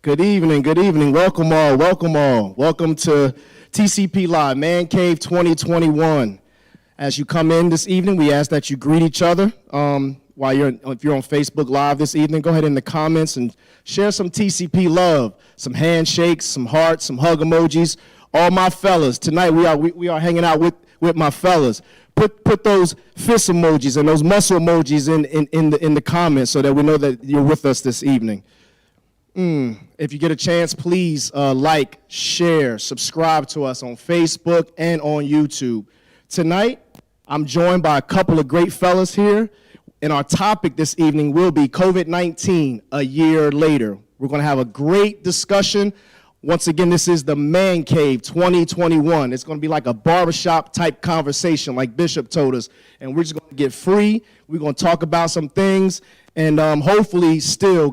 Good evening, good evening. Welcome all, welcome all. Welcome to TCP Live, Man Cave 2021. As you come in this evening, we ask that you greet each other. If you're on Facebook Live this evening, go ahead in the comments and share some TCP love, some handshakes, some hearts, some hug emojis. All my fellas, tonight we are hanging out with my fellas. Put those fist emojis and those muscle emojis in the comments so that we know that you're with us this evening. If you get a chance, please like, share, subscribe to us on Facebook and on YouTube. Tonight, I'm joined by a couple of great fellas here, and our topic this evening will be COVID-19 a year later. We're going to have a great discussion. Once again, this is the Man Cave 2021. It's going to be like a barbershop type conversation like Bishop told us, and we're just going to get free. We're going to talk about some things, and hopefully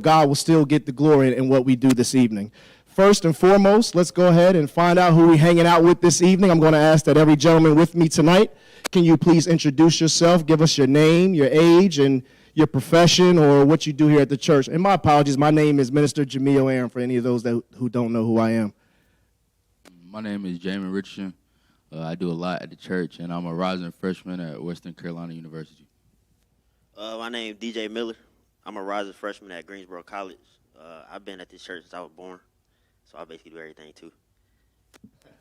God will still get the glory in what we do this evening. First and foremost, let's go ahead and find out who we're hanging out with this evening. I'm going to ask that every gentleman with me tonight, can you please introduce yourself, give us your name, your age, and your profession or what you do here at the church. And my apologies, my name is Minister Jamil Aaron for any of those who don't know who I am. My name is Jamie Richardson. I do a lot at the church, and I'm a rising freshman at Western Carolina University. My name is DJ Miller. I'm a rising freshman at Greensboro College. I've been at this church since I was born, so I basically do everything too.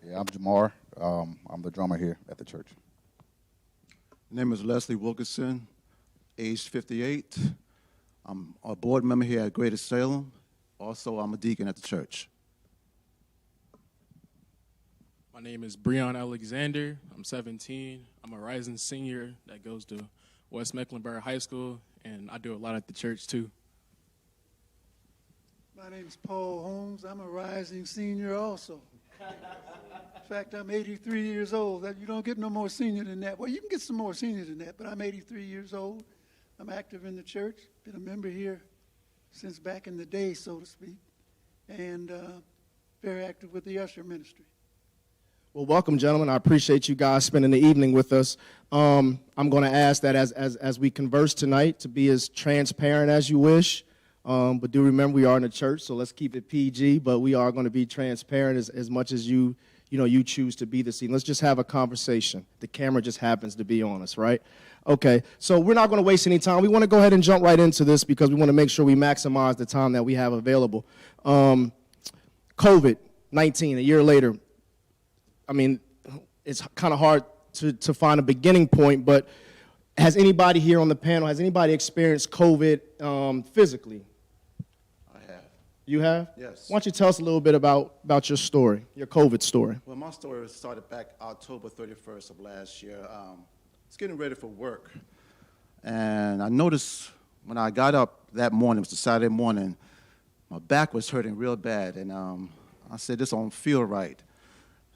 Yeah, I'm Jamar. I'm the drummer here at the church. My name is Leslie Wilkinson, age 58. I'm a board member here at Greater Salem. Also, I'm a deacon at the church. My name is Breon Alexander. I'm 17. I'm a rising senior that goes to West Mecklenburg High School, and I do a lot at the church too. My name is Paul Holmes. I'm a rising senior also. In fact, I'm 83 years old. You don't get no more senior than that. Well, you can get some more senior than that, but I'm 83 years old. I'm active in the church, been a member here since back in the day, so to speak, and very active with the usher ministry. Well, welcome, gentlemen. I appreciate you guys spending the evening with us. I'm going to ask that as we converse tonight to be as transparent as you wish. But do remember we are in a church, so let's keep it PG, but we are going to be transparent as much as you choose to be this evening. Let's just have a conversation. The camera just happens to be on us, right? Okay, so we're not going to waste any time. We want to go ahead and jump right into this because we want to make sure we maximize the time that we have available. COVID-19, a year later, I mean, it's kind of hard to find a beginning point, but has anybody here on the panel, has anybody experienced COVID physically? I have. You have? Yes. Why don't you tell us a little bit about your story, your COVID story? Well, my story started back October 31st of last year. I was getting ready for work, and I noticed when I got up that morning, it was a Saturday morning, my back was hurting real bad, and I said, this don't feel right.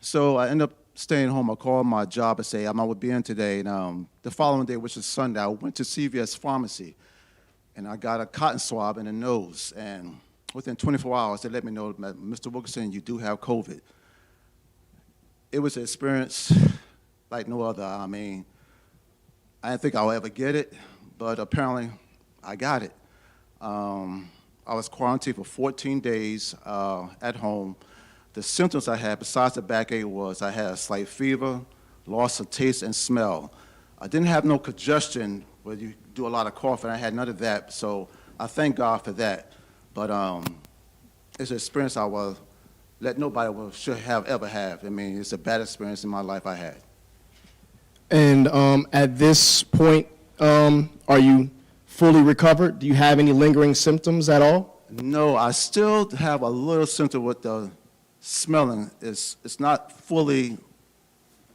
So I ended up staying home. I called my job and said, I'm not going to be in today. And the following day, which is Sunday, I went to CVS Pharmacy, and I got a cotton swab in the nose. And within 24 hours, they let me know, Mr. Wilkinson, you do have COVID. It was an experience like no other. I mean, I didn't think I would ever get it, but apparently I got it. I was quarantined for 14 days at home. The symptoms I had, besides the backache, was I had a slight fever, loss of taste and smell. I didn't have no congestion where you do a lot of coughing. I had none of that, so I thank God for that. But it's an experience I will let nobody should have ever have. I mean, it's a bad experience in my life I had. And at this point, are you fully recovered? Do you have any lingering symptoms at all? No, I still have a little symptom with the smelling. It's not fully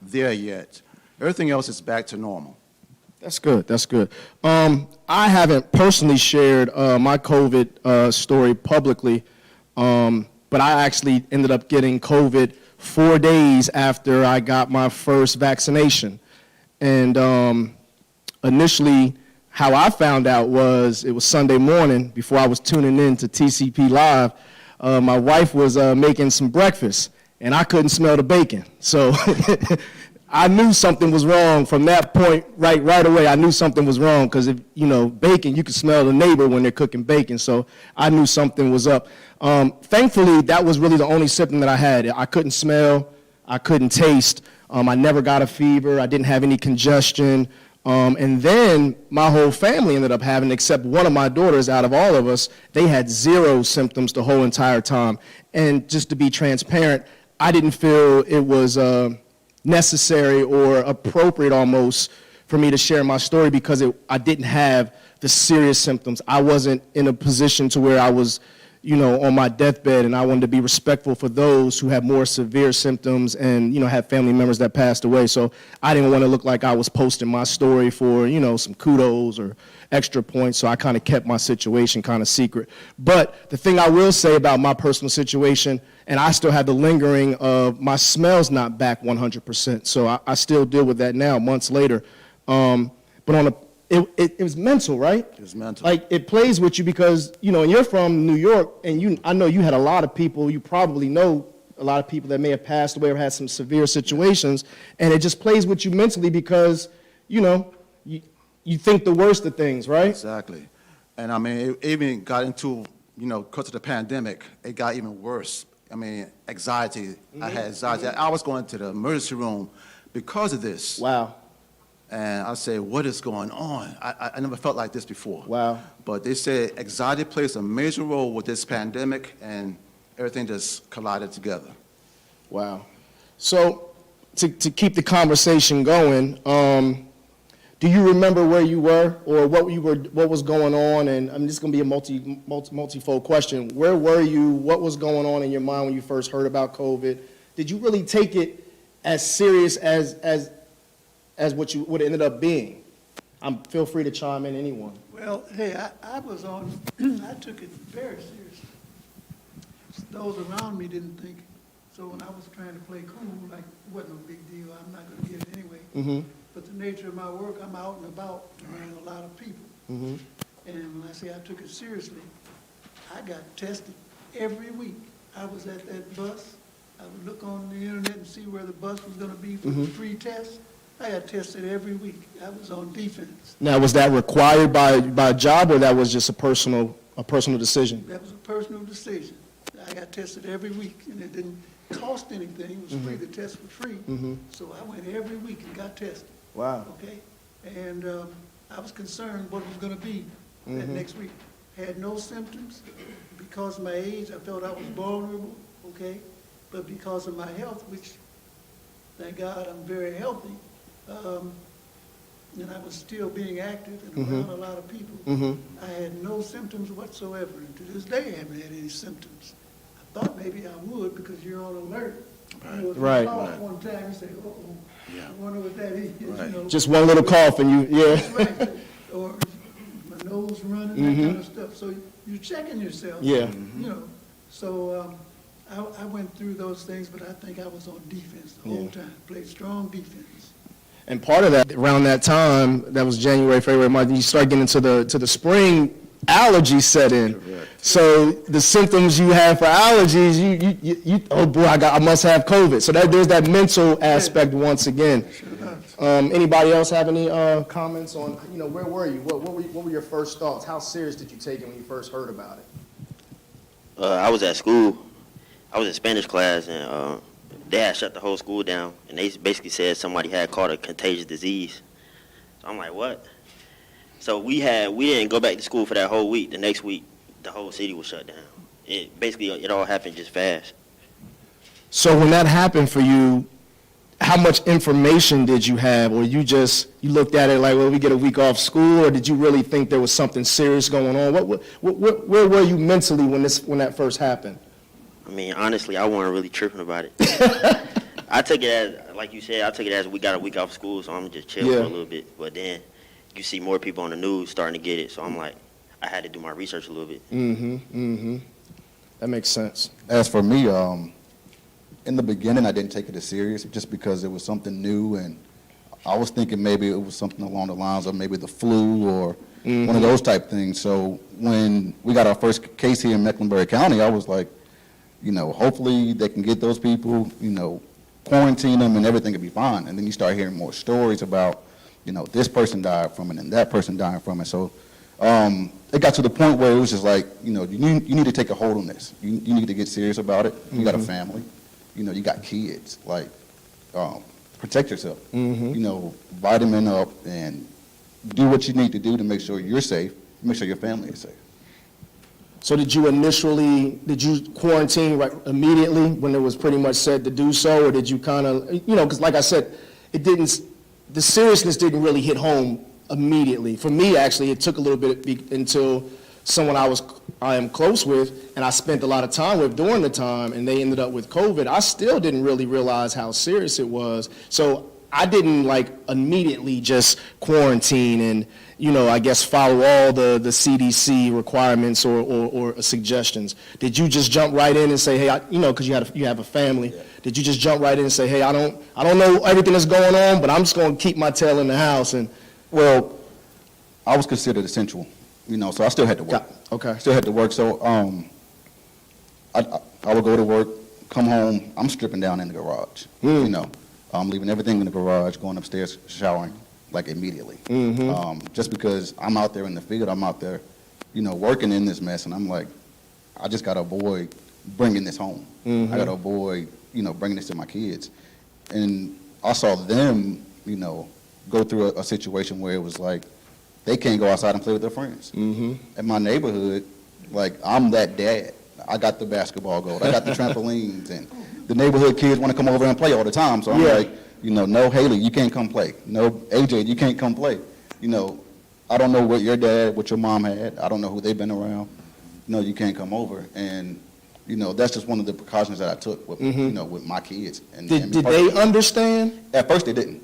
there yet. Everything else is back to normal. That's good. That's good. I haven't personally shared my COVID story publicly, but I actually ended up getting COVID 4 days after I got my first vaccination. And initially, how I found out was it was Sunday morning before I was tuning in to TCP Live. My wife was making some breakfast, and I couldn't smell the bacon. So I knew something was wrong from that point right away. I knew something was wrong because if bacon, you can smell the neighbor when they're cooking bacon. So I knew something was up. Thankfully, that was really the only symptom that I had. I couldn't smell, I couldn't taste. I never got a fever. I didn't have any congestion. And then my whole family ended up having, except one of my daughters out of all of us, they had 0 symptoms the whole entire time. And just to be transparent, I didn't feel it was necessary or appropriate almost for me to share my story because I didn't have the serious symptoms. I wasn't in a position to where I was, on my deathbed, and I wanted to be respectful for those who have more severe symptoms and, have family members that passed away. So I didn't want to look like I was posting my story for, some kudos or extra points. So I kind of kept my situation kind of secret. But the thing I will say about my personal situation, and I still have the lingering of my smell's not back 100%. So I still deal with that now, months later. But it was mental, right? It was mental. Like, it plays with you because, you're from New York, and I know you had a lot of people, you probably know a lot of people that may have passed away or had some severe situations, and it just plays with you mentally because, you think the worst of things, right? Exactly. And I mean, it even got into, because of the pandemic, it got even worse. I mean, anxiety. I had anxiety. I was going to the emergency room because of this. Wow. And I say, what is going on? I never felt like this before. Wow. But they said anxiety plays a major role with this pandemic, and everything just collided together. Wow. So to keep the conversation going, do you remember where you were or what was going on? And this is going to be a multifold question. Where were you? What was going on in your mind when you first heard about COVID? Did you really take it as serious as what it ended up being? Feel free to chime in, anyone. Well, hey, I took it very seriously. Those around me didn't think. So when I was trying to play cool, like, it wasn't no big deal. I'm not going to get it anyway. Mm-hmm. But the nature of my work, I'm out and about around a lot of people. Mm-hmm. And when I say I took it seriously, I got tested every week. I was at that bus. I would look on the internet and see where the bus was going to be for the free test. I got tested every week. I was on defense. Now, was that required by a job, or that was just a personal decision? That was a personal decision. I got tested every week, and it didn't cost anything. It was free. The test was free. So I went every week and got tested. Wow. Okay? And I was concerned what it was going to be that next week. Had no symptoms. Because of my age, I felt I was vulnerable, okay? But because of my health, which, thank God, I'm very healthy, and I was still being active and around a lot of people, I had no symptoms whatsoever. And to this day, I haven't had any symptoms. I thought maybe I would because you're on alert. Right. One time, you say, uh-oh, I wonder what that is. Right. Just one little cough and That's right. Or my nose running, that kind of stuff. So you're checking yourself. Yeah. So I went through those things, but I think I was on defense the whole time. Played strong defense. And part of that, around that time, that was January, February, March, you start getting to the spring, allergies set in. Correct. So the symptoms you have for allergies, you oh boy, I must have COVID. So there's that mental aspect once again. Anybody else have any comments on, where were you? What were your first thoughts? How serious did you take it when you first heard about it? I was at school. I was in Spanish class, and they had shut the whole school down, and they basically said somebody had caught a contagious disease. So I'm like, what? So we didn't go back to school for that whole week. The next week, the whole city was shut down. It all happened just fast. So when that happened for you, how much information did you have, or you looked at it like, well, we get a week off school, or did you really think there was something serious going on? Where were you mentally when that first happened? I mean, honestly, I wasn't really tripping about it. I took it as, like you said, we got a week off school, so I'm just chill for a little bit. But then you see more people on the news starting to get it, so I'm like, I had to do my research a little bit. That makes sense. As for me, in the beginning, I didn't take it as serious just because it was something new, and I was thinking maybe it was something along the lines of maybe the flu or one of those type things. So when we got our first case here in Mecklenburg County, I was like, hopefully they can get those people, quarantine them and everything would be fine. And then you start hearing more stories about, this person died from it and that person died from it. So it got to the point where it was just like, you need to take a hold on this. You need to get serious about it. You got a family. You got kids. Like, protect yourself. Vitamin up and do what you need to do to make sure you're safe, make sure your family is safe. So did you quarantine right immediately when it was pretty much said to do so, or did you kind of, because like I said, the seriousness didn't really hit home immediately. For me, actually, it took a little bit until someone I am close with and I spent a lot of time with during the time, and they ended up with COVID. I still didn't really realize how serious it was. So I didn't immediately just quarantine and, I guess follow all the CDC requirements or suggestions. Did you just jump right in and say, hey, because you have a family, did you just jump right in and say, hey, I don't know everything that's going on, but I'm just going to keep my tail in the house? And well, I was considered essential, so I still had to work. Okay. Still had to work. So I would go to work, come home, I'm stripping down in the garage. I'm leaving everything in the garage, going upstairs, showering, immediately. Just because I'm out there in the field, I'm out there, working in this mess, and I'm like, I just got to avoid bringing this home. I got to avoid, bringing this to my kids. And I saw them, go through a situation where it was like, they can't go outside and play with their friends. In my neighborhood, I'm that dad. I got the basketball goal, I got the trampolines, and the neighborhood kids want to come over and play all the time. So I'm like, no, Haley, you can't come play. No, AJ, you can't come play. I don't know what your mom had. I don't know who they've been around. No, you can't come over. And, that's just one of the precautions that I took with, with my kids. And did they understand? At first they didn't.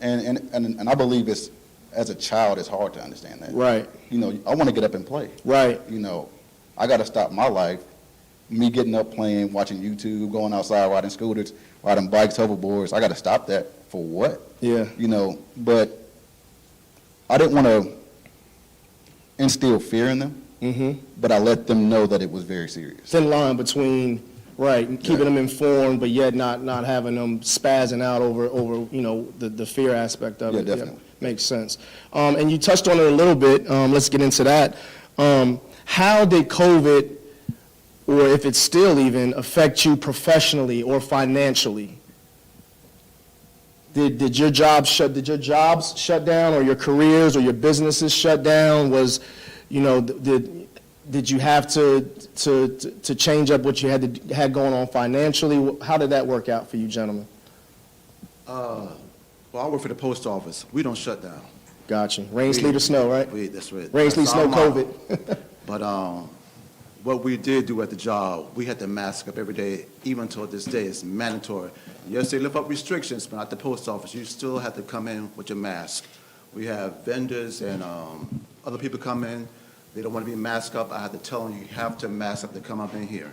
And I believe as a child, it's hard to understand that. Right. I want to get up and play. Right. I got to stop my life, me getting up playing, watching YouTube, going outside, riding scooters, riding bikes, hoverboards. I got to stop that for what? Yeah. But I didn't want to instill fear in them, but I let them know that it was very serious. Thin line between, keeping them informed, but yet not having them spazzing out over the fear aspect of it. Yeah, definitely. Makes sense. And you touched on it a little bit. Let's get into that. How did COVID, or if it's still even, affect you professionally or financially? Did your jobs shut down, or your careers or your businesses shut down? Did you have to change up what you had going on financially? How did that work out for you, gentlemen? Well, I work for the post office. We don't shut down. Gotcha. Rain, sleet, or snow, right? That's right. Rain, sleet, snow, COVID. But what we did do at the job, we had to mask up every day, even until this day. It's mandatory. Yes, they lift up restrictions, but at the post office, you still have to come in with your mask. We have vendors and other people come in. They don't want to be masked up. I have to tell them you have to mask up to come up in here.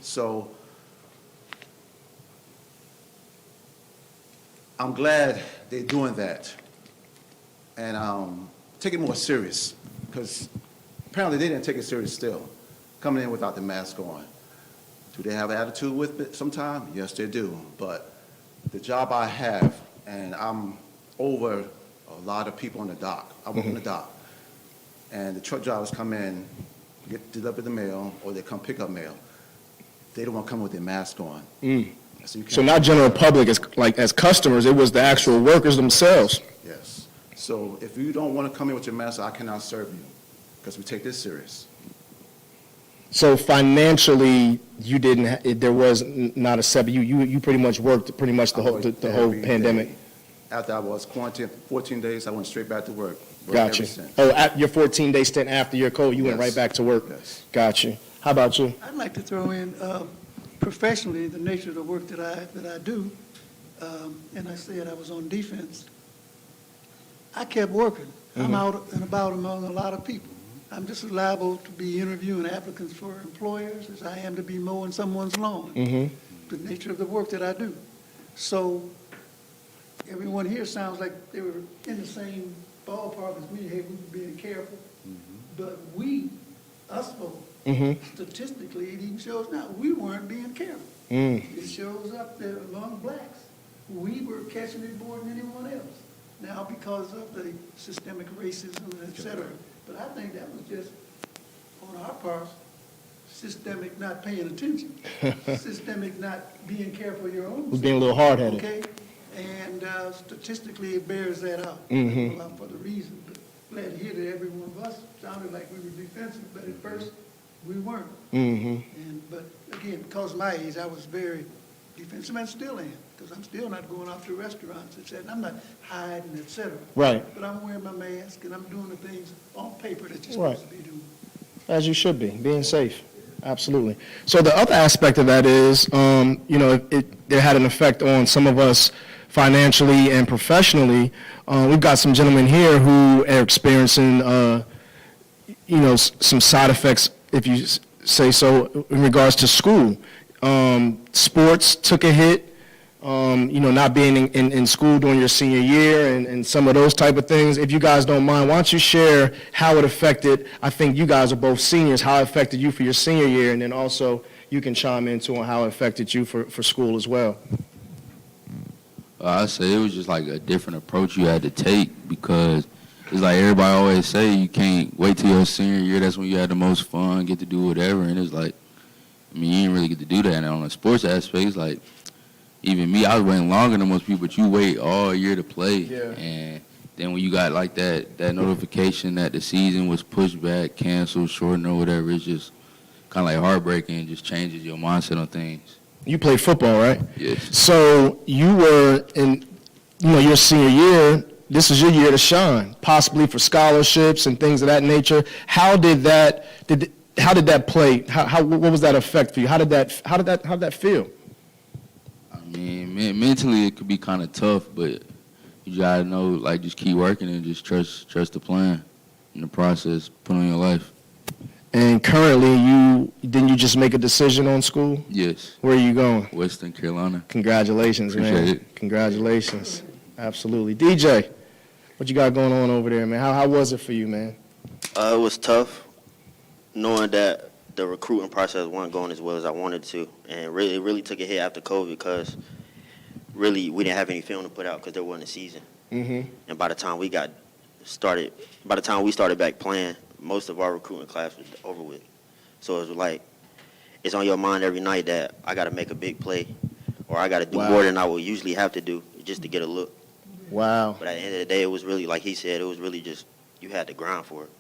So I'm glad they're doing that and take it more serious, because apparently they didn't take it serious still, coming in without the mask on. Do they have attitude with it sometimes? Yes, they do. But the job I have, and I'm over a lot of people on the dock. I work on the dock. And the truck drivers come in, deliver the mail, or they come pick up mail. They don't want to come with their mask on. So not general public as customers, it was the actual workers themselves. Yes. So if you don't want to come in with your mask, I cannot serve you, because we take this serious. So financially, you didn't. There was not a separate. You pretty much worked the whole pandemic. Day. After I was quarantined for 14 days, I went straight back to work. Gotcha. Oh, at your 14-day stint after your COVID, you went right back to work. Yes. Gotcha. How about you? I'd like to throw in professionally the nature of the work that I do, and I said I was on defense. I kept working. I'm out and about among a lot of people. I'm just as liable to be interviewing applicants for employers as I am to be mowing someone's lawn. The nature of the work that I do. So everyone here sounds like they were in the same ballpark as me. Hey, we were being careful. But us folks, Statistically, it even shows now, we weren't being careful. Mm. It shows up there among blacks. We were catching it more than anyone else. Now, because of the systemic racism, et cetera. But I think that was just, on our part, systemic not paying attention. Systemic not being careful of your own. Was being a little hard-headed. Okay? And statistically, it bears that out. For the reason. But glad to hear that every one of us sounded like we were defensive, but at first, we weren't. But again, because of my age, I was very defensive and still am, because I'm still not going off to restaurants, et cetera. I'm not hiding, et cetera. Right. But I'm wearing my mask and I'm doing the things on paper that you're Right. supposed to be doing. As you should be, being safe. Absolutely. So the other aspect of that is, it had an effect on some of us financially and professionally. We've got some gentlemen here who are experiencing, some side effects, if you say so, in regards to school. Sports took a hit. Not being in school during your senior year and some of those type of things. If you guys don't mind, why don't you share how it affected, I think you guys are both seniors, how it affected you for your senior year, and then also you can chime into on how it affected you for school as well. I'd say it was just like a different approach you had to take, because it's like everybody always say, you can't wait till your senior year, that's when you had the most fun, get to do whatever, and it's like, you didn't really get to do that. And on the sports aspect, it's like, even me, I was waiting longer than most people, but you wait all year to play. Yeah. And then when you got like that notification that the season was pushed back, canceled, shortened, or whatever, it's just kind of like heartbreaking and just changes your mindset on things. You played football, right? Yes. So you were in, your senior year, this is your year to shine, possibly for scholarships and things of that nature. How did that play? What was that effect for you? How did that feel? Mentally it could be kind of tough, but you gotta know, like, just keep working and just trust the plan and the process put on your life. And currently, didn't you just make a decision on school? Yes. Where are you going? Western Carolina. Congratulations, man. Appreciate it. Congratulations. Absolutely. DJ, what you got going on over there, man? How was it for you, man? It was tough, knowing that the recruiting process wasn't going as well as I wanted to, and it really took a hit after COVID, because really we didn't have any film to put out because there wasn't a season. And by the time we started back playing, most of our recruiting class was over with. So it was like, it's on your mind every night that I got to make a big play, or I got to do more than I would usually have to do just to get a look. Wow. But at the end of the day, it was really, like he said, it was really just, you had to grind for it,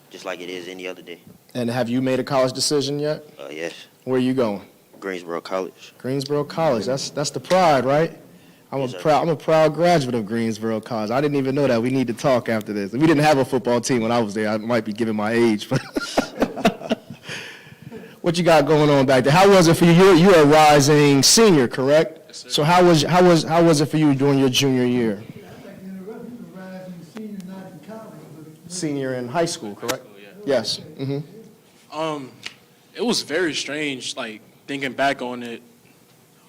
just like it is any other day. And have you made a college decision yet? Yes. Where are you going? Greensboro College. Greensboro College. That's the pride, right? I'm Yes, a proud graduate of Greensboro College. I didn't even know that. We need to talk after this. We didn't have a football team when I was there. I might be giving my age, but what you got going on back there? How was it for you? You're a rising senior, correct? Yes, sir. So how was it for you during your junior year? I'd like to interrupt, you were rising senior, not in college, but. Senior in high school, correct? High school, yeah. Yes. It was very strange, like, thinking back on it,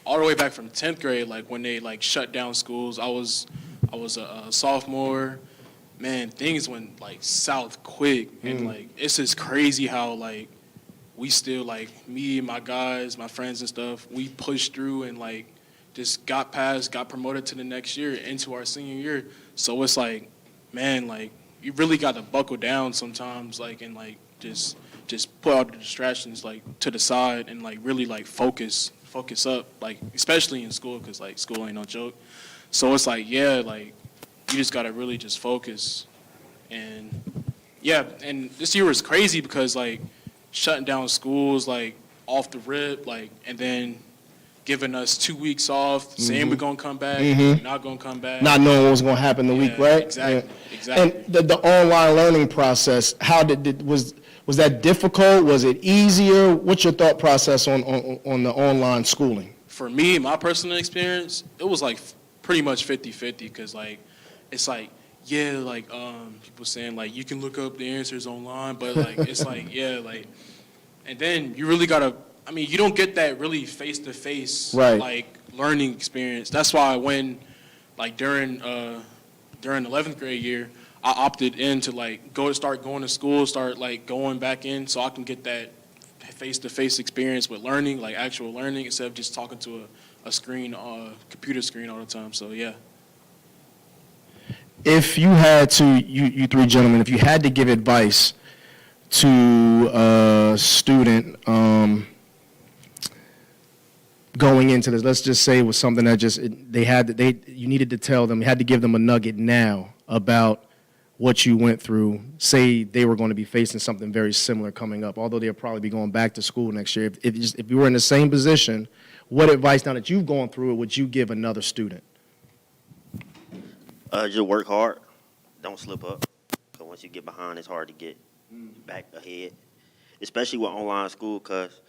all the way back from 10th grade, like, when they, like, shut down schools. I was a sophomore. Man, things went, like, south quick. And, like, it's just crazy how, like, we still, like, me and my guys, my friends and stuff, we pushed through and, like, just got promoted to the next year, into our senior year. So it's like, man, like, you really got to buckle down sometimes, like, and, like, just put all the distractions, like, to the side and, like, really, like, focus up, like, especially in school, because, like, school ain't no joke. So it's like, yeah, like, you just got to really just focus. And, yeah, and this year was crazy because, like, shutting down schools, like, off the rip, like, and then giving us 2 weeks off, saying we're going to come back, not going to come back. Not knowing what was going to happen the week, right? Exactly, Yeah. exactly. And the online learning process, was that difficult? Was it easier? What's your thought process on the online schooling? For me, my personal experience, it was like pretty much 50-50, because like, it's like, yeah, like people saying like you can look up the answers online, but like it's like, yeah, like, and then you really gotta, I mean, you don't get that really face-to-face Right. like learning experience. That's why when like during 11th grade year, I opted in to like start going to school, start like going back in so I can get that face-to-face experience with learning, like actual learning, instead of just talking to a screen, computer screen all the time. So yeah. If you had to, you three gentlemen, if you had to give advice to a student going into this, let's just say it was something that you needed to tell them, you had to give them a nugget now about what you went through. Say they were going to be facing something very similar coming up, although they'll probably be going back to school next year. If you were in the same position, what advice, now that you've gone through it, would you give another student? Just work hard. Don't slip up. Because once you get behind, it's hard to get back ahead. Especially with online school, because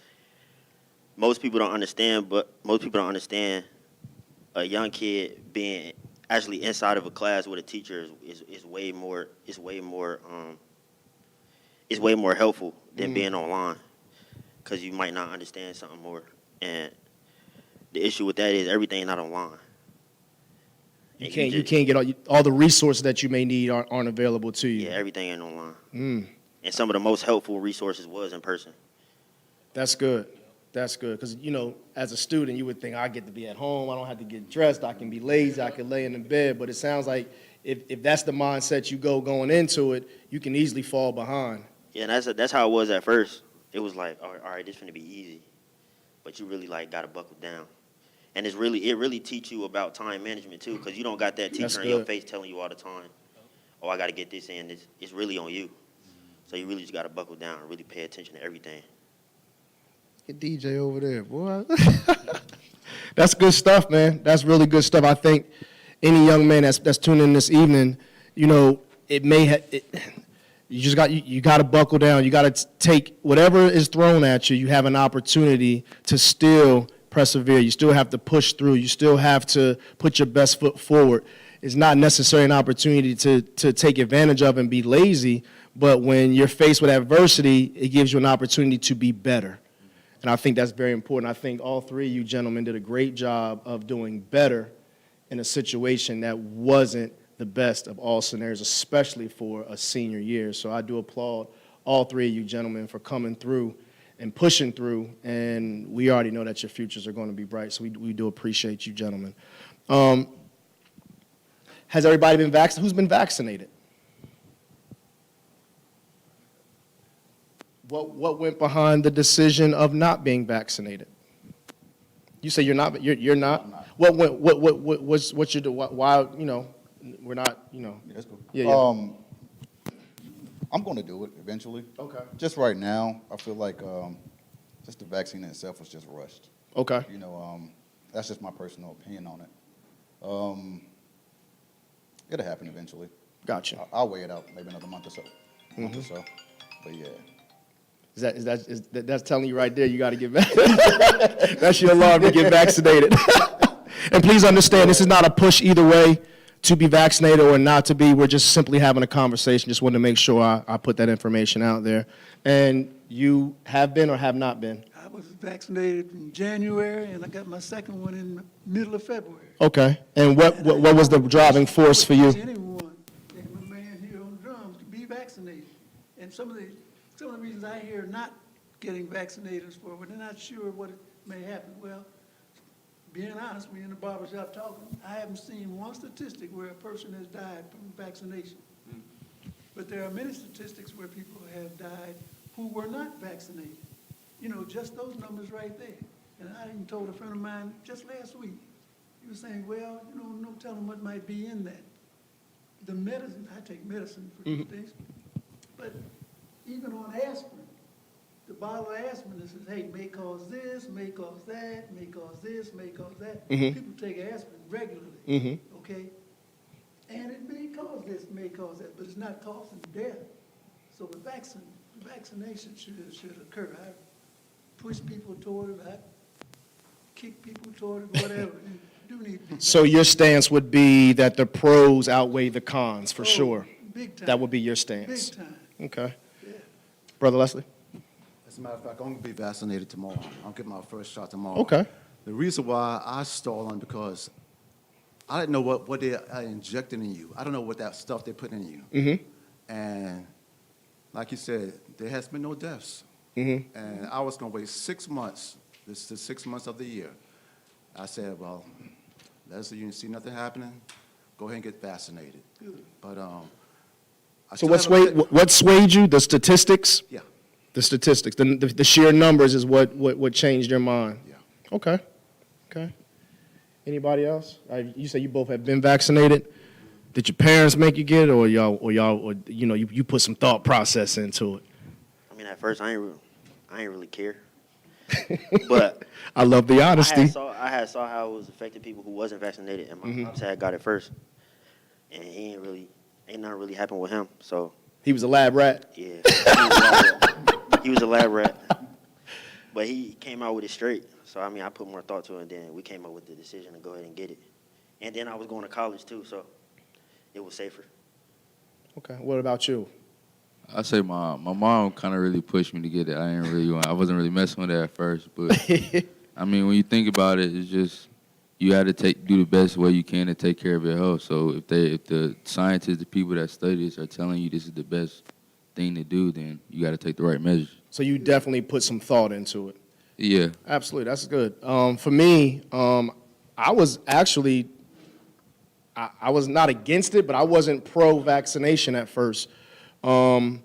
most people don't understand, a young kid being actually inside of a class with a teacher is way more helpful than being online, because you might not understand something more. And the issue with that is everything not online. You can't get all the resources that you may need aren't available to you. Yeah, everything ain't online. And some of the most helpful resources was in person. That's good. That's good. Because, as a student, you would think, I get to be at home. I don't have to get dressed. I can be lazy. I can lay in the bed. But it sounds like if that's the mindset you going into it, you can easily fall behind. Yeah, and that's how it was at first. It was like, all right, this is going to be easy. But you really, got to buckle down. And it really teach you about time management, too, because you don't got that teacher in your face telling you all the time, oh, I got to get this in. It's really on you. So you really just got to buckle down and really pay attention to everything. Get DJ over there, boy. That's good stuff, man. That's really good stuff. I think any young man that's tuning in this evening, it may you got to buckle down. You got to take whatever is thrown at you. You have an opportunity to still persevere. You still have to push through. You still have to put your best foot forward. It's not necessarily an opportunity to take advantage of and be lazy, but when you're faced with adversity, it gives you an opportunity to be better. And I think that's very important. I think all three of you gentlemen did a great job of doing better in a situation that wasn't the best of all scenarios, especially for a senior year. So I do applaud all three of you gentlemen for coming through and pushing through, and we already know that your futures are going to be bright, so we do appreciate you gentlemen. Has everybody been vaccinated? Who's been vaccinated? What went behind the decision of not being vaccinated? You say you're not. You're not. I'm not. What's your why? We're not. Yeah, that's cool. Yeah. I'm going to do it eventually. Okay. Just right now, I feel like just the vaccine in itself was just rushed. Okay. That's just my personal opinion on it. It'll happen eventually. Gotcha. I'll wait it out maybe another month or so. But yeah. That's telling you right there, you got to get vaccinated. That's your alarm to get vaccinated. And please understand, this is not a push either way to be vaccinated or not to be. We're just simply having a conversation. Just wanted to make sure I put that information out there. And you have been or have not been? I was vaccinated in January, and I got my second one in the middle of February. Okay. And what was the driving force for you? Anyone, like my man here on drums, to be vaccinated. And some of the reasons I hear not getting vaccinated is for when they're not sure what may happen. Well, being honest, we in the barbershop talking, I haven't seen one statistic where a person has died from vaccination. But there are many statistics where people have died who were not vaccinated. Just those numbers right there. And I even told a friend of mine just last week, he was saying, well, no telling what might be in that. The medicine, I take medicine for these things, but even on aspirin, the bottle of aspirin that says, hey, may cause this, may cause that, may cause this, may cause that. People take aspirin regularly, okay? And it may cause this, may cause that, but it's not causing death. So the vaccination should occur. I push people toward it, I kick people toward it, whatever. You do need to be So your stance would be that the pros outweigh the cons, for sure. Big time. That would be your stance. Big time. Okay. Yeah. Brother Leslie? As a matter of fact, I'm going to be vaccinated tomorrow. I'll get my first shot tomorrow. Okay. The reason why I stalled on because I didn't know what they are injecting in you. I don't know what that stuff they put in you. And like you said, there has been no deaths And I was going to wait 6 months. This is the 6 months of the year. I said, well, Leslie, you see nothing happening? Go ahead and get vaccinated. But So what swayed you? The statistics? Yeah, The statistics, the sheer numbers is what changed your mind. yeah. Okay. Anybody else? You say you both have been vaccinated. Did your parents make you get it, or you put some thought process into it? I mean, at first I ain't really care, but I love the honesty. I had saw how it was affecting people who wasn't vaccinated, and my pops had got it first, and ain't nothing really happened with him. So He was a lab rat. yeah, he was a lab rat, but he came out with it straight. So I mean, I put more thought to it, and then we came up with the decision to go ahead and get it. And then I was going to college too, so it was safer. Okay. What about you? I say my mom kind of really pushed me to get it. I wasn't really messing with it at first, but I mean, when you think about it, it's just you had to do the best way you can to take care of your health. So if the scientists, the people that study this are telling you this is the best thing to do, then you got to take the right measures. So you definitely put some thought into it. Yeah. Absolutely, that's good. For me, I was actually, I was not against it, but I wasn't pro-vaccination at first. And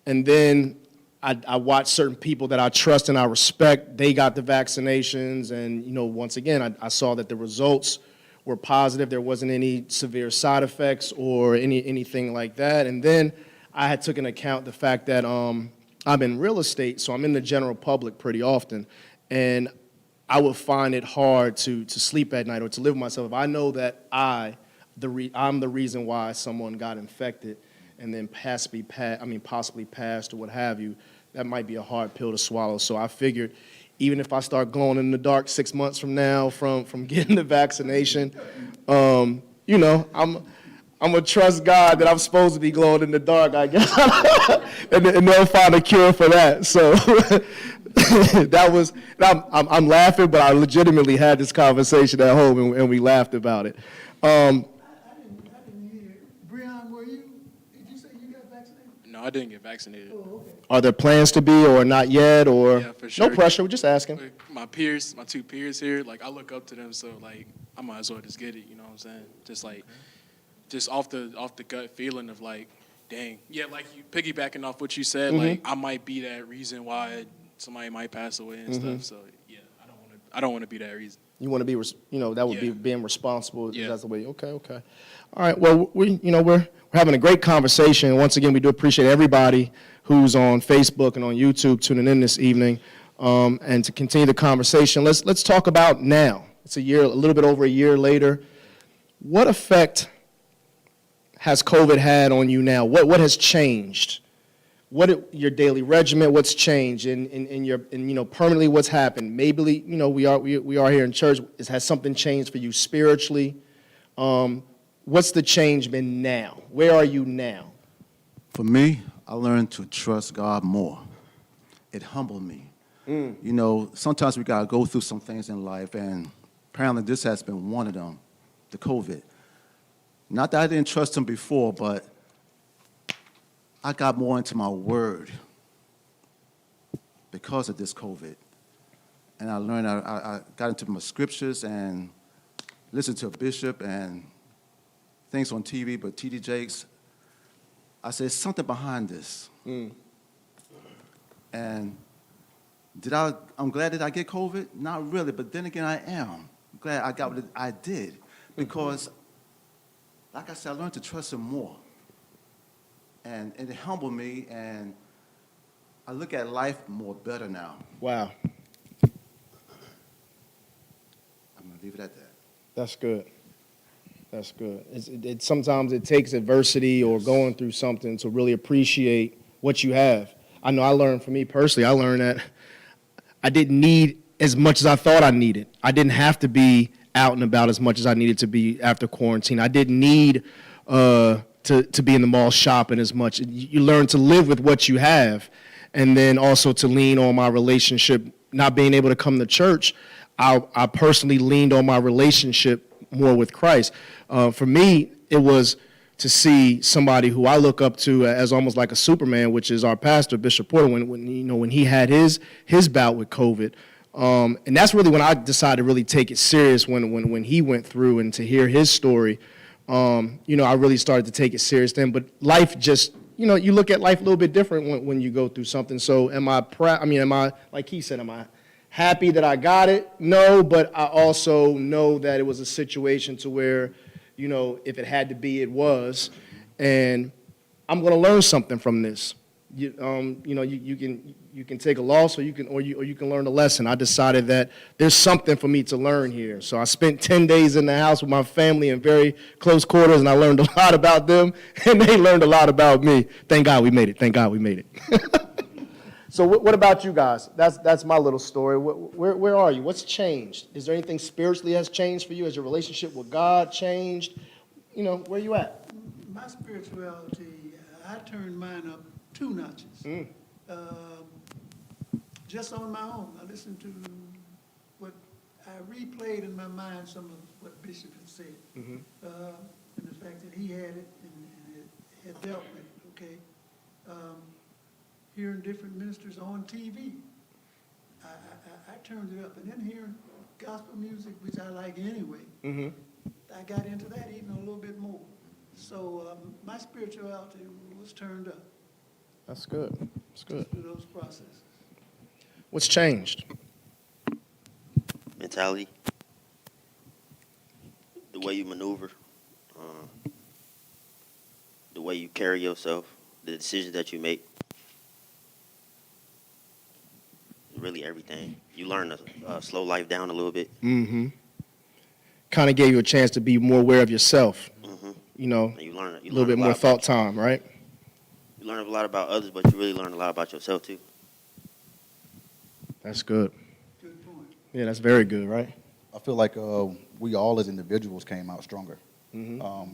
then I watched certain people that I trust and I respect, they got the vaccinations, and once again, I saw that the results were positive. There wasn't any severe side effects or anything like that. And then I had took into account the fact that I'm in real estate, so I'm in the general public pretty often, and I would find it hard to sleep at night or to live with myself if I know that I'm the reason why someone got infected and then possibly passed or what have you. That might be a hard pill to swallow. So I figured, even if I start glowing in the dark 6 months from now from getting the vaccination, I'm gonna trust God that I'm supposed to be glowing in the dark, I guess, and they'll find a cure for that. So I'm laughing, but I legitimately had this conversation at home, and we laughed about it. I didn't hear. Breon, did you say you got vaccinated? No, I didn't get vaccinated. Oh, okay. Are there plans to be or not yet, or Yeah, for sure. no pressure? We're just asking. Like, my two peers here, like I look up to them, so like I might as well just get it. You know what I'm saying? Just off the gut feeling of like, dang, yeah, like you piggybacking off what you said, like I might be that reason why somebody might pass away and stuff. So yeah, I don't want to be that reason. You want to be, that would be Yeah. being responsible. Yeah. That's the way. Okay. All right. Well, we're having a great conversation. Once again, we do appreciate everybody who's on Facebook and on YouTube tuning in this evening, and to continue the conversation. Let's talk about now. It's a little bit over a year later. What effect has COVID had on you now? What has changed? Your daily regimen? What's changed in your permanently? What's happened? Maybe we are here in church. Has something changed for you spiritually? What's the change been now? Where are you now? For me, I learned to trust God more. It humbled me. Sometimes we got to go through some things in life, and apparently this has been one of them, the COVID. Not that I didn't trust him before, but I got more into my word because of this COVID. And I learned, I got into my scriptures and listened to a bishop and things on TV, but T.D. Jakes, I said, something behind this. And I'm glad that I get COVID? Not really, but then again, I am glad I got what I did because, like I said, I learned to trust him more. And it humbled me, and I look at life more better now. Wow, I'm going to leave it at that. that's good. That's good. Sometimes it takes adversity or going through something to really appreciate what you have. I know I learned, for me personally, I learned that I didn't need as much as I thought I needed. I didn't have to be out and about as much as I needed to be after quarantine. I didn't need to be in the mall shopping as much. You learn to live with what you have, and then also to lean on my relationship. Not being able to come to church, I personally leaned on my relationship more with Christ. For me, it was to see somebody who I look up to as almost like a Superman, which is our pastor, Bishop Porter, when he had his bout with COVID. And that's really when I decided to really take it serious when he went through, and to hear his story, I really started to take it serious then. But life just, you look at life a little bit different when you go through something. So am I proud? Am I, like he said, am I happy that I got it? No, but I also know that it was a situation to where, if it had to be, it was. And I'm going to learn something from this. You can take a loss, or you can learn a lesson. I decided that there's something for me to learn here. So I spent 10 days in the house with my family in very close quarters, and I learned a lot about them, and they learned a lot about me. Thank God we made it. Thank God we made it. So what about you guys? That's my little story. Where are you? What's changed? Is there anything spiritually has changed for you? Has your relationship with God changed? Where you at? My spirituality, I turned mine up 2 notches. Just on my own. I listened to I replayed in my mind some of what Bishop had said. And the fact that he had it and it had dealt with it, okay? Hearing different ministers on TV, I turned it up. And then hearing gospel music, which I like anyway, I got into that even a little bit more. So my spirituality was turned up. That's good. That's good. Through those processes. What's changed? Mentality, the way you maneuver, the way you carry yourself, the decisions that you make. Really everything. You learn to slow life down a little bit. Mm-hmm. Kind of gave you a chance to be more aware of yourself. And You learn a little bit more thought time, right? You learn a lot about others, but you really learn a lot about yourself too. That's good. Good point. Yeah, that's very good, right? I feel like we all as individuals came out stronger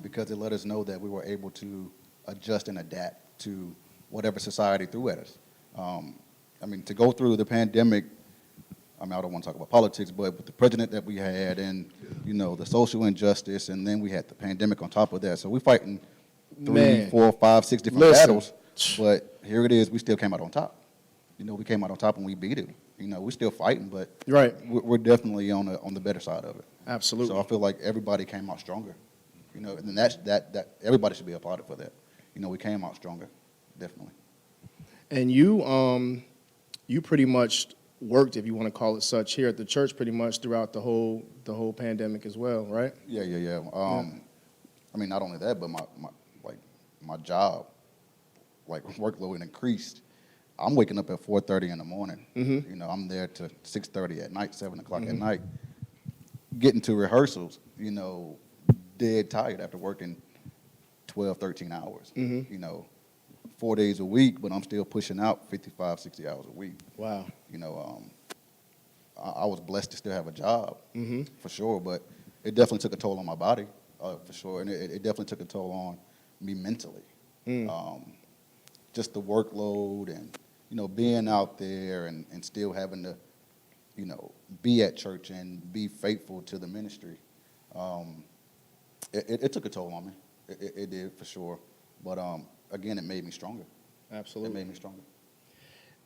because it let us know that we were able to adjust and adapt to whatever society threw at us. To go through the pandemic, I don't want to talk about politics, but with the president that we had and, the social injustice, and then we had the pandemic on top of that. So we're fighting 3, 4, 5, 6 different battles, but here it is, we still came out on top. We came out on top and we beat it. We're still fighting, but Right. we're definitely on the better side of it. Absolutely. So I feel like everybody came out stronger. And that everybody should be applauded for that. We came out stronger, definitely. And you pretty much worked, if you want to call it such, here at the church pretty much throughout the whole pandemic as well, right? Yeah. Not only that, but my job, workload increased. I'm waking up at 4:30 in the morning. I'm there to 6:30 at night, 7 o'clock at night, getting to rehearsals, dead tired after working 12, 13 hours. 4 days a week, but I'm still pushing out 55, 60 hours a week. Wow. I was blessed to still have a job, for sure, but it definitely took a toll on my body, for sure, and it definitely took a toll on me mentally. Just the workload and, being out there and still having to, be at church and be faithful to the ministry. It took a toll on me. It did, for sure. But, again, it made me stronger. Absolutely. It made me stronger.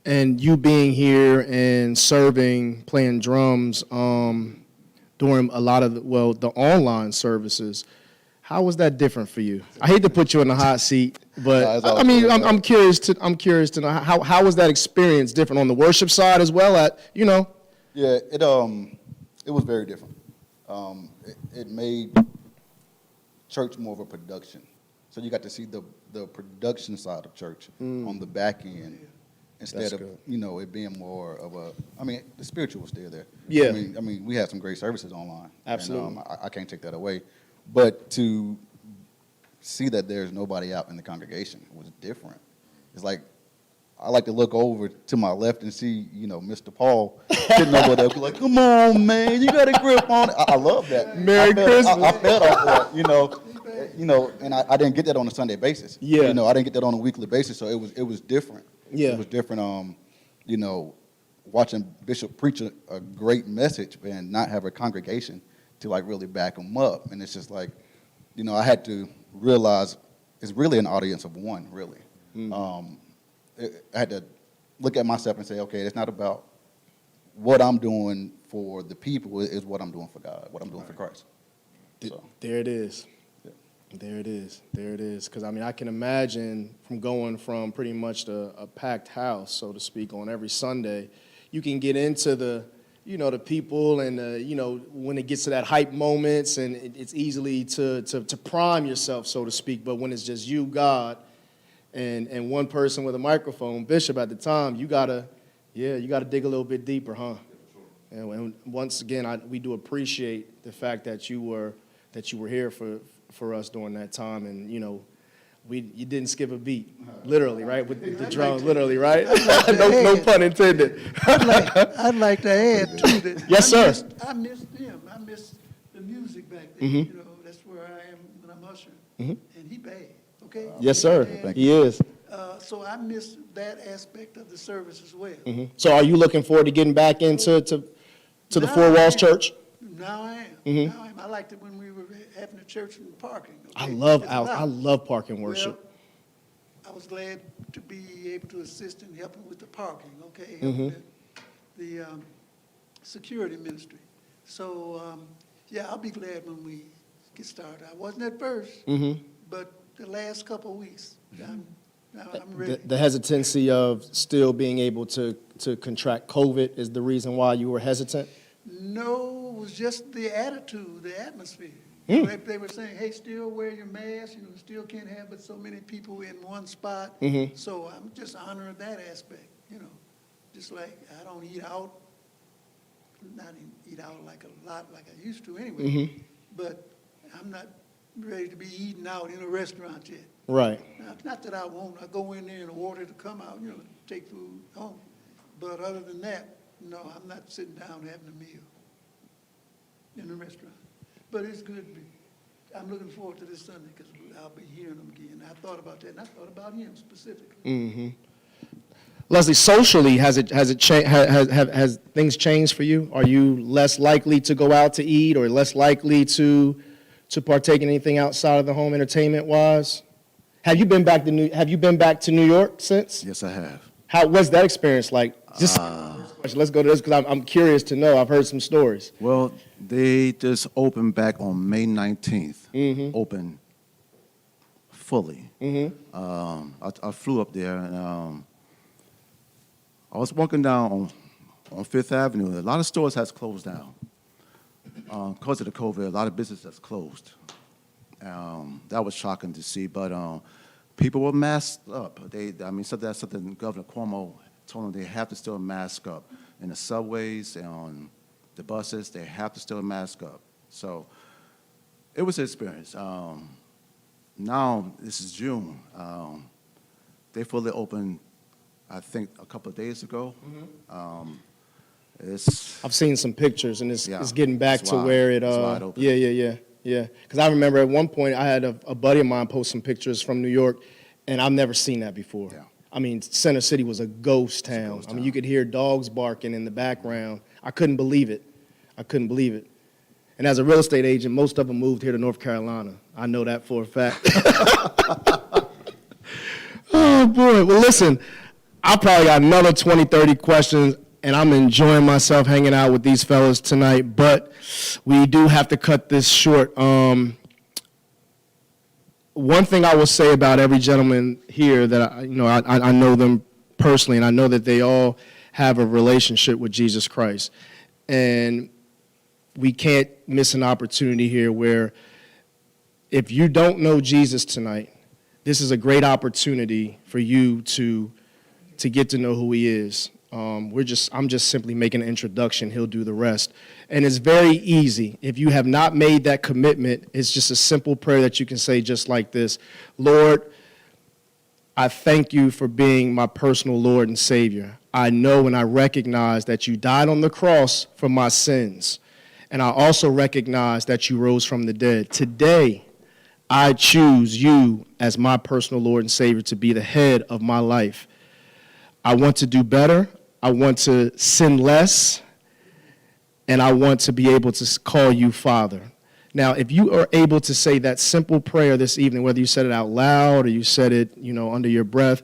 And you being here and serving, playing drums during a lot of the online services, how was that different for you? I hate to put you in the hot seat, but I'm curious to know how was that experience different on the worship side as well Yeah, it was very different. It made church more of a production. So you got to see the production side of church on the back end instead of it being more of the spiritual was still there. Yeah. We had some great services online. Absolutely. And, I can't take that away, but to see that there's nobody out in the congregation was different. It's like I like to look over to my left and see Mr. Paul sitting over there, be like, "Come on, man, you got a grip on it." I love that. Merry Christmas. I fed off that, and I didn't get that on a Sunday basis. Yeah. I didn't get that on a weekly basis, so it was different. Yeah. It was different, watching Bishop preach a great message and not have a congregation to really back him up. And it's just like, I had to realize it's really an audience of one, really. I had to look at myself and say, okay, it's not about what I'm doing for the people, it's what I'm doing for God, what I'm doing for Christ. So. There it is. Yeah. There it is. There it is. Because, I mean, I can imagine from going from pretty much a packed house, so to speak, on every Sunday, you can get into the people and, when it gets to that hype moments, and it's easily to prime yourself, so to speak. But when it's just you, God, and one person with a microphone, Bishop at the time, you got to dig a little bit deeper, huh? And once again, we do appreciate the fact that you were here for us during that time, and you didn't skip a beat, literally, right, with the drums, literally, right? No pun intended. I'd like to add to that. Yes, sir. I missed him. I missed the music back then. That's where I am when I'm ushering. And he bad, okay? Yes, sir. And, He is. so I missed that aspect of the service as well. So, are you looking forward to getting back into the Now Four I Walls am. Church? Now I am. Now I am. I liked it when we were having the church in the parking. Okay? I love parking worship. Well, I was glad to be able to assist in helping with the parking, okay? Helping the security ministry. So, yeah, I'll be glad when we get started. I wasn't at first, but the last couple of weeks, I'm ready. The hesitancy of still being able to contract COVID is the reason why you were hesitant? No, it was just the attitude, the atmosphere. They were saying, hey, still wear your mask, still can't have but so many people in one spot. So I'm just honoring that aspect, just like I don't eat out, not eat out like a lot like I used to anyway, but I'm not ready to be eating out in a restaurant yet. Right. Not that I won't, I go in there and order to come out, take food home. But other than that, no, I'm not sitting down having a meal in a restaurant. But it's good to be. I'm looking forward to this Sunday because I'll be hearing them again. I thought about that, and I thought about him specifically. Leslie, socially, has things changed for you? Are you less likely to go out to eat, or less likely to partake in anything outside of the home, entertainment-wise? Have you been back to New York since? Yes, I have. How was that experience like? Just first question. Let's go to this because I'm curious to know. I've heard some stories. Well, they just opened back on May 19th. Open fully. I flew up there, and I was walking down on Fifth Avenue. A lot of stores has closed down because of the COVID. A lot of business has closed. That was shocking to see, but people were masked up. So that's something Governor Cuomo told them they have to still mask up. In the subways and on the buses, they have to still mask up. So it was an experience. Now, this is June. They fully opened, I think, a couple of days ago. I've seen some pictures, and it's getting back to wide. where it. It's wide open. Yeah. Because I remember at one point I had a buddy of mine post some pictures from New York, and I've never seen that before. Yeah. I mean, Center City was a ghost town. I mean, you could hear dogs barking in the background. I couldn't believe it. And as a real estate agent, most of them moved here to North Carolina. I know that for a fact. Oh, boy. Well, listen, I probably got another 20, 30 questions, and I'm enjoying myself hanging out with these fellas tonight, but we do have to cut this short. One thing I will say about every gentleman here that I know them personally, and I know that they all have a relationship with Jesus Christ. And we can't miss an opportunity here where if you don't know Jesus tonight, this is a great opportunity for you to get to know who he is. I'm just simply making an introduction. He'll do the rest. And it's very easy. If you have not made that commitment, it's just a simple prayer that you can say just like this. Lord, I thank you for being my personal Lord and Savior. I know and I recognize that you died on the cross for my sins. And I also recognize that you rose from the dead. Today, I choose you as my personal Lord and Savior to be the head of my life. I want to do better. I want to sin less. And I want to be able to call you Father. Now, if you are able to say that simple prayer this evening, whether you said it out loud or you said it, under your breath,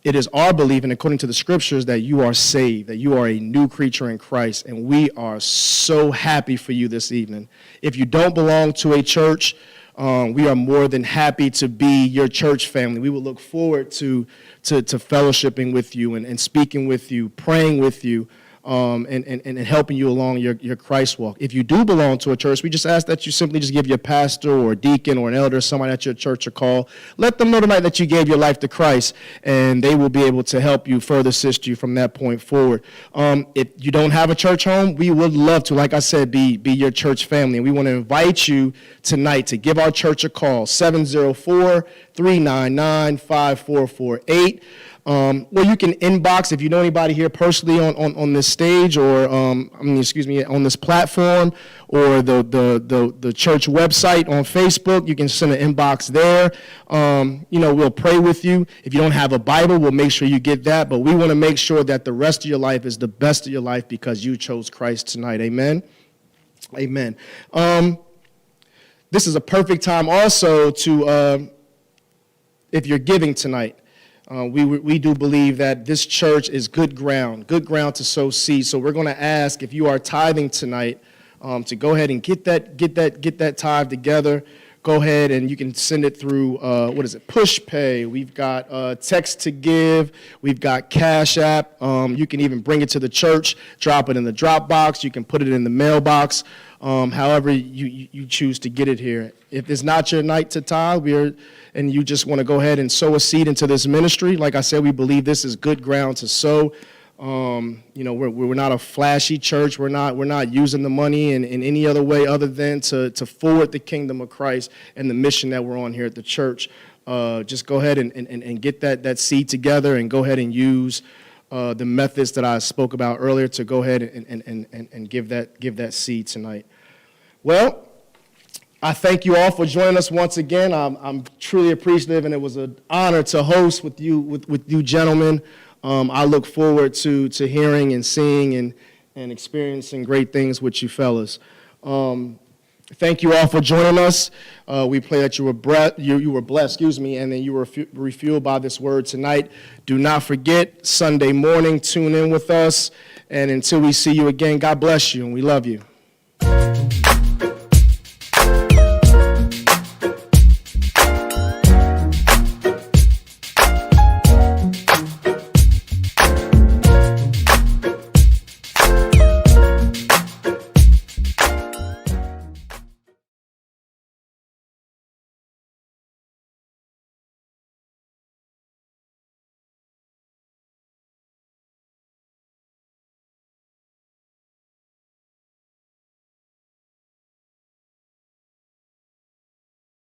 it is our belief, and according to the scriptures, that you are saved, that you are a new creature in Christ, and we are so happy for you this evening. If you don't belong to a church, we are more than happy to be your church family. We will look forward to fellowshipping with you and speaking with you, praying with you, and helping you along your Christ walk. If you do belong to a church, we just ask that you simply just give your pastor or deacon or an elder, somebody at your church, a call. Let them know tonight that you gave your life to Christ, and they will be able to help you, further assist you from that point forward. If you don't have a church home, we would love to, like I said, be your church family. And we want to invite you tonight to give our church a call, 704-399-5448. Or you can inbox if you know anybody here personally on this stage or on this platform or the church website on Facebook. You can send an inbox there. We'll pray with you. If you don't have a Bible, we'll make sure you get that. But we want to make sure that the rest of your life is the best of your life because you chose Christ tonight. Amen. Amen. This is a perfect time also to, if you're giving tonight. We do believe that this church is good ground to sow seeds. So we're going to ask if you are tithing tonight to go ahead and get that tithe together. Go ahead and you can send it through Push Pay. We've got Text to Give. We've got Cash App. You can even bring it to the church, drop it in the drop box. You can put it in the mailbox. However you choose to get it here. If it's not your night to tithe, and you just want to go ahead and sow a seed into this ministry, like I said, we believe this is good ground to sow. We're not a flashy church. We're not using the money in any other way other than to forward the kingdom of Christ and the mission that we're on here at the church. Just go ahead and get that seed together and go ahead and use the methods that I spoke about earlier to go ahead and give that seed tonight. Well, I thank you all for joining us once again. I'm truly appreciative, and it was an honor to host with you gentlemen. I look forward to hearing and seeing and experiencing great things with you fellas. Thank you all for joining us. We pray that you were blessed, and then you were refueled by this word tonight. Do not forget, Sunday morning, tune in with us. And until we see you again, God bless you, and we love you.